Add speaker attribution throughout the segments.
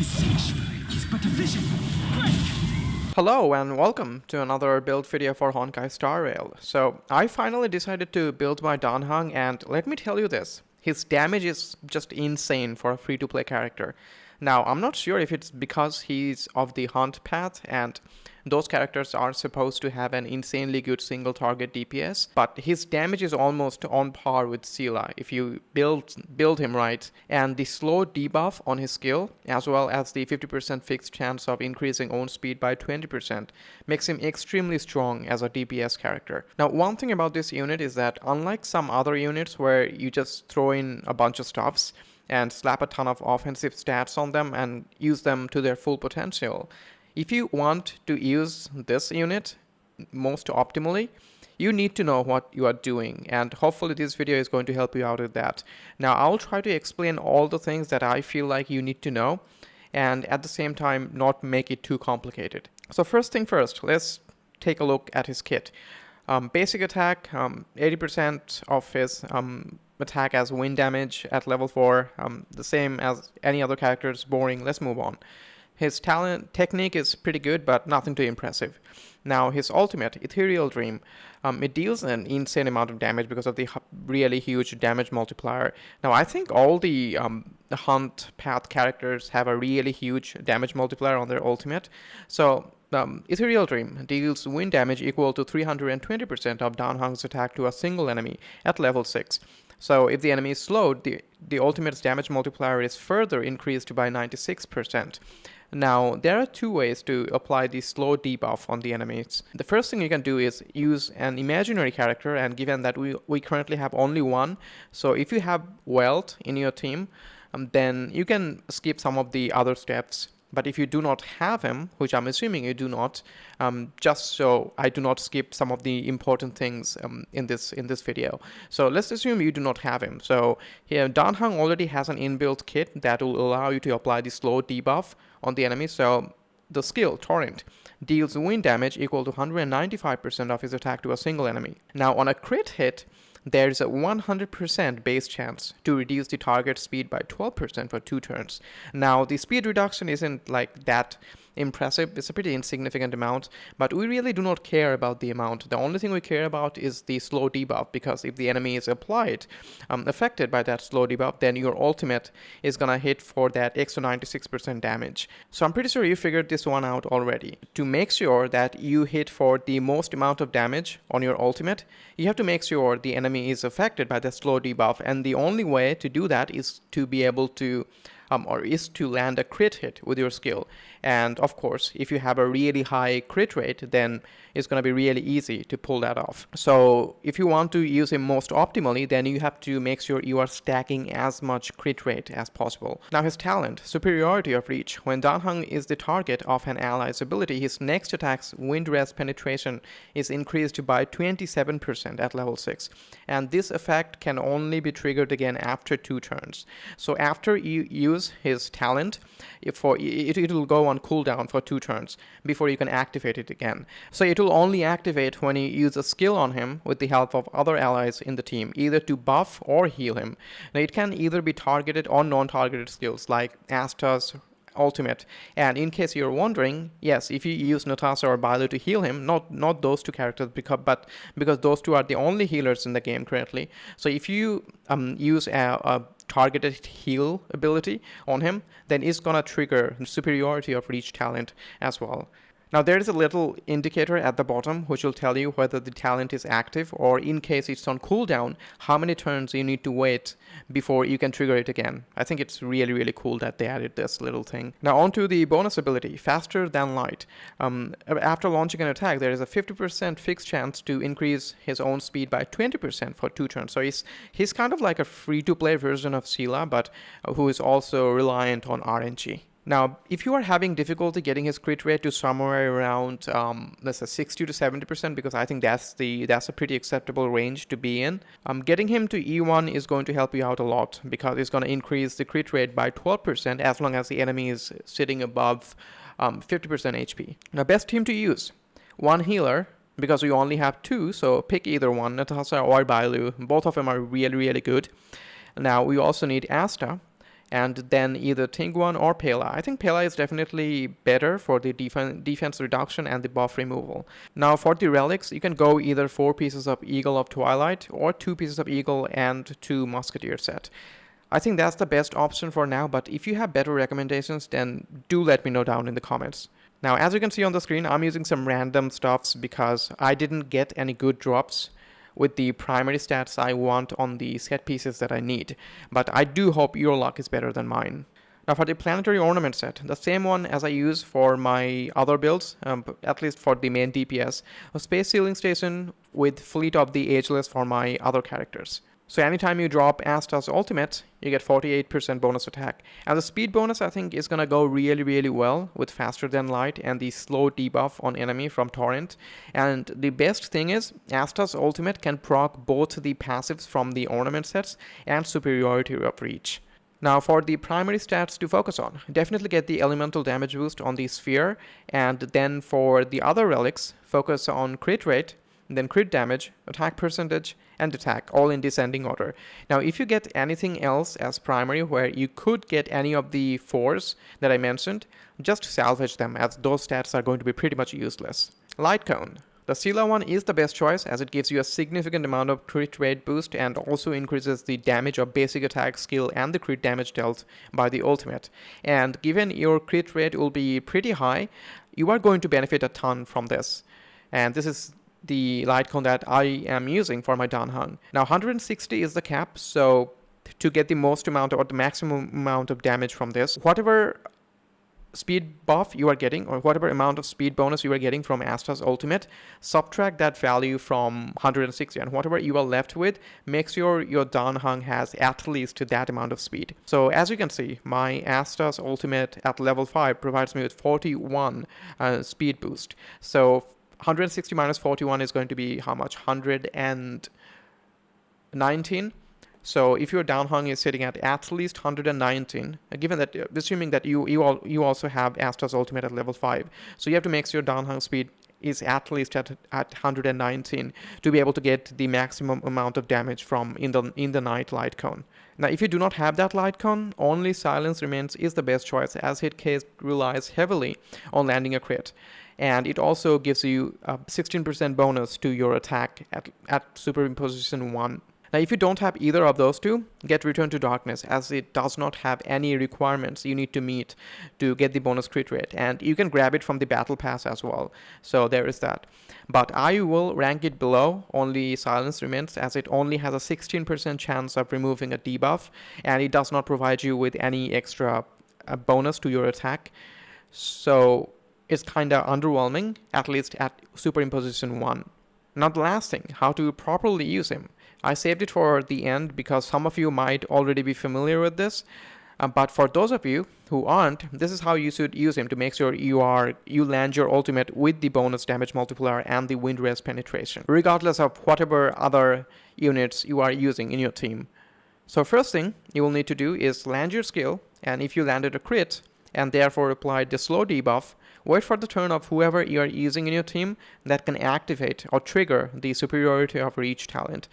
Speaker 1: Beseech, he's but a vision. Break!
Speaker 2: Hello and welcome to another build video for Honkai Star Rail. So I finally decided to build my Heng, and let me tell you this, his damage is just insane for a free-to-play character. Now I'm not sure if it's because he's of the hunt path and those characters are supposed to have an insanely good single target DPS, but his damage is almost on par with Sela if you build him right, and the slow debuff on his skill as well as the 50% fixed chance of increasing own speed by 20% makes him extremely strong as a DPS character. Now one thing about this unit is that unlike some other units where you just throw in a bunch of stuffs and slap a ton of offensive stats on them and use them to their full potential, if you want to use this unit most optimally, you need to know what you are doing, and hopefully this video is going to help you out with that. Now I'll try to explain all the things that I feel like you need to know and at the same time not make it too complicated. So first thing first, let's take a look at his kit. Basic attack, 80% of his attack as wind damage at level 4, the same as any other characters, boring. Let's move on. His technique is pretty good, but nothing too impressive. Now, his ultimate, Ethereal Dream, it deals an insane amount of damage because of the really huge damage multiplier. Now, I think all the hunt path characters have a really huge damage multiplier on their ultimate. So, Ethereal Dream deals wind damage equal to 320% of Heng's attack to a single enemy at level 6. So if the enemy is slowed, the ultimate's damage multiplier is further increased by 96%. Now, there are two ways to apply the slow debuff on the enemies. The first thing you can do is use an imaginary character, and given that we currently have only one, so if you have Wealth in your team, then you can skip some of the other steps. But if you do not have him, which I'm assuming you do not, just so I do not skip some of the important things in this video. So let's assume you do not have him. So here, Heng already has an inbuilt kit that will allow you to apply the slow debuff on the enemy. So the skill, Torrent, deals wind damage equal to 195% of his attack to a single enemy. Now on a crit hit, there's a 100% base chance to reduce the target speed by 12% for 2 turns. Now, the speed reduction isn't like that impressive. It's a pretty insignificant amount, but we really do not care about the amount. The only thing we care about is the slow debuff, because if the enemy is affected by that slow debuff, then your ultimate is gonna hit for that extra 96% damage. So I'm pretty sure you figured this one out already. To make sure that you hit for the most amount of damage on your ultimate, you have to make sure the enemy is affected by the slow debuff, and the only way to do that is to be able to to land a crit hit with your skill. And of course, if you have a really high crit rate, then it's going to be really easy to pull that off. So if you want to use him most optimally, then you have to make sure you are stacking as much crit rate as possible. Now his talent, Superiority of Reach. When Heng is the target of an ally's ability, his next attack's wind res penetration is increased by 27% at level 6. And this effect can only be triggered again after 2 turns. So after you use his talent, it will go on cooldown for 2 turns before you can activate it again. So it will only activate when you use a skill on him with the help of other allies in the team, either to buff or heal him. Now it can either be targeted or non-targeted skills like Asta's ultimate. And in case you're wondering, yes, if you use Natasha or Bailu to heal him, not those two characters, because those two are the only healers in the game currently. So if you use a targeted heal ability on him, then it's gonna trigger Superiority of Reach talent as well. Now there is a little indicator at the bottom which will tell you whether the talent is active, or in case it's on cooldown, how many turns you need to wait before you can trigger it again. I think it's really cool that they added this little thing. Now on to the bonus ability, Faster Than Light. After launching an attack, there is a 50% fixed chance to increase his own speed by 20% for 2 turns. So he's kind of like a free-to-play version of Sela, but who is also reliant on RNG. Now, if you are having difficulty getting his crit rate to somewhere around, let's say 60 to 70%, because I think that's a pretty acceptable range to be in, getting him to E1 is going to help you out a lot, because it's going to increase the crit rate by 12% as long as the enemy is sitting above 50% HP. Now, best team to use: 1 healer, because we only have 2, so pick either one, Natasha or Bailu. Both of them are really good. Now, we also need Asta. and then either Tingguan or Pela. I think Pela is definitely better for the defense reduction and the buff removal. Now for the relics, you can go either 4 pieces of Eagle of Twilight or 2 pieces of Eagle and 2 Musketeer set. I think that's the best option for now, but if you have better recommendations, then do let me know down in the comments. Now, as you can see on the screen, I'm using some random stuffs because I didn't get any good drops with the primary stats I want on the set pieces that I need, but I do hope your luck is better than mine. Now for the planetary ornament set, the same one as I use for my other builds, at least for the main DPS, a space sealing station with Fleet of the Ageless for my other characters. So anytime you drop Asta's ultimate, you get 48% bonus attack. And the speed bonus I think is gonna go really well with faster than light and the slow debuff on enemy from Torrent. And the best thing is, Asta's ultimate can proc both the passives from the ornament sets and superiority of reach. Now for the primary stats to focus on, definitely get the elemental damage boost on the sphere, and then for the other relics, focus on crit rate, then crit damage, attack percentage, and attack, all in descending order. Now if you get anything else as primary where you could get any of the 4s that I mentioned, just salvage them as those stats are going to be pretty much useless. Light Cone. The Sila one is the best choice as it gives you a significant amount of crit rate boost and also increases the damage of basic attack skill and the crit damage dealt by the ultimate. And given your crit rate will be pretty high, you are going to benefit a ton from this. And this is the light cone that I am using for my Dan Heng. Now 160 is the cap, so to get the most amount or the maximum amount of damage from this, whatever speed buff you are getting or whatever amount of speed bonus you are getting from Asta's ultimate, subtract that value from 160 and whatever you are left with, make sure your Dan Heng has at least that amount of speed. So as you can see, my Asta's ultimate at level 5 provides me with 41 speed boost. So 160 minus 41 is going to be how much? 119. So if your Dan Heng is sitting at least 119, given that, assuming that you also have Asta's ultimate at level 5, so you have to make sure your Dan Heng speed is at least at 119 to be able to get the maximum amount of damage from in the night light cone. Now if you do not have that light cone, only Silence Remains is the best choice as hit case relies heavily on landing a crit. And it also gives you a 16% bonus to your attack at superimposition 1. Now if you don't have either of those two, get Return to Darkness as it does not have any requirements you need to meet to get the bonus crit rate, and you can grab it from the battle pass as well, so there is that. But I will rank it below only Silence Remains as it only has a 16% chance of removing a debuff, and it does not provide you with any extra bonus to your attack, so it's kinda underwhelming, at least at superimposition 1. Now the last thing, how to properly use him. I saved it for the end because some of you might already be familiar with this, but for those of you who aren't, this is how you should use him to make sure you land your ultimate with the bonus damage multiplier and the wind res penetration, regardless of whatever other units you are using in your team. So first thing you will need to do is land your skill, and if you landed a crit and therefore applied the slow debuff, wait for the turn of whoever you are using in your team that can activate or trigger the superiority of reach talent.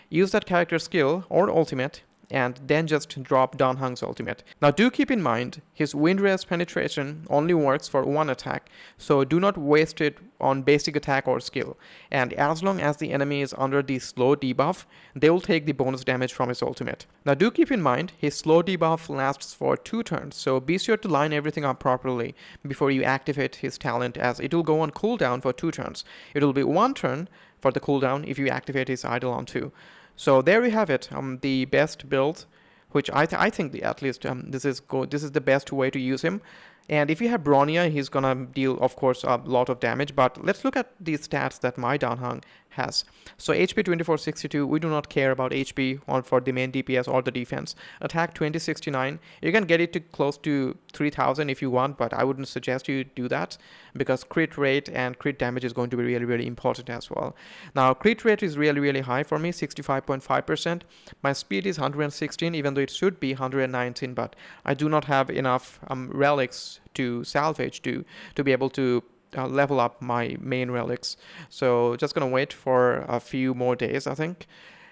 Speaker 2: Use that character's skill or ultimate and then just drop Dan Heng's ultimate. Now do keep in mind, his wind res penetration only works for one attack, so do not waste it on basic attack or skill. And as long as the enemy is under the slow debuff, they will take the bonus damage from his ultimate. Now do keep in mind, his slow debuff lasts for 2 turns, so be sure to line everything up properly before you activate his talent, as it will go on cooldown for 2 turns. It will be 1 turn for the cooldown if you activate his idol on 2. So there we have it, the best build, which I think at least this is the best way to use him. And if you have Bronya, he's gonna deal, of course, a lot of damage. But let's look at the stats that my Dan Heng has. So HP 2462, we do not care about HP for the main DPS or the defense. Attack 2069, you can get it to close to 3000 if you want, but I wouldn't suggest you do that because crit rate and crit damage is going to be really important as well. Now crit rate is really high for me, 65.5%. My speed is 116, even though it should be 119, but I do not have enough relics to salvage to be able to level up my main relics. So just gonna wait for a few more days, I think.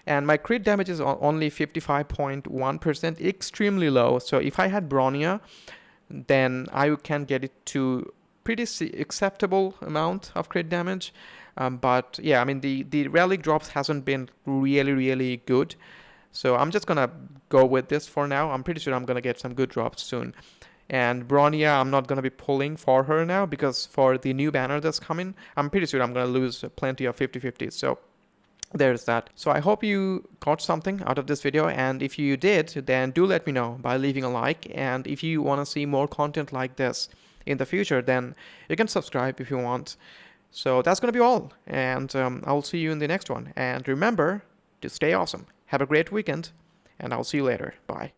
Speaker 2: And my crit damage is only 55.1%, extremely low. So if I had Bronya, then I can get it to pretty acceptable amount of crit damage. But yeah, I mean, the relic drops hasn't been really good. So I'm just gonna go with this for now. I'm pretty sure I'm gonna get some good drops soon. And Bronya, I'm not gonna be pulling for her now, because for the new banner that's coming, I'm pretty sure I'm gonna lose plenty of 50-50s. So there's that. So I hope you got something out of this video, and if you did, then do let me know by leaving a like. And if you want to see more content like this in the future, then you can subscribe if you want. So that's gonna be all, and I'll see you in the next one. And remember to stay awesome. Have a great weekend, and I'll see you later. Bye.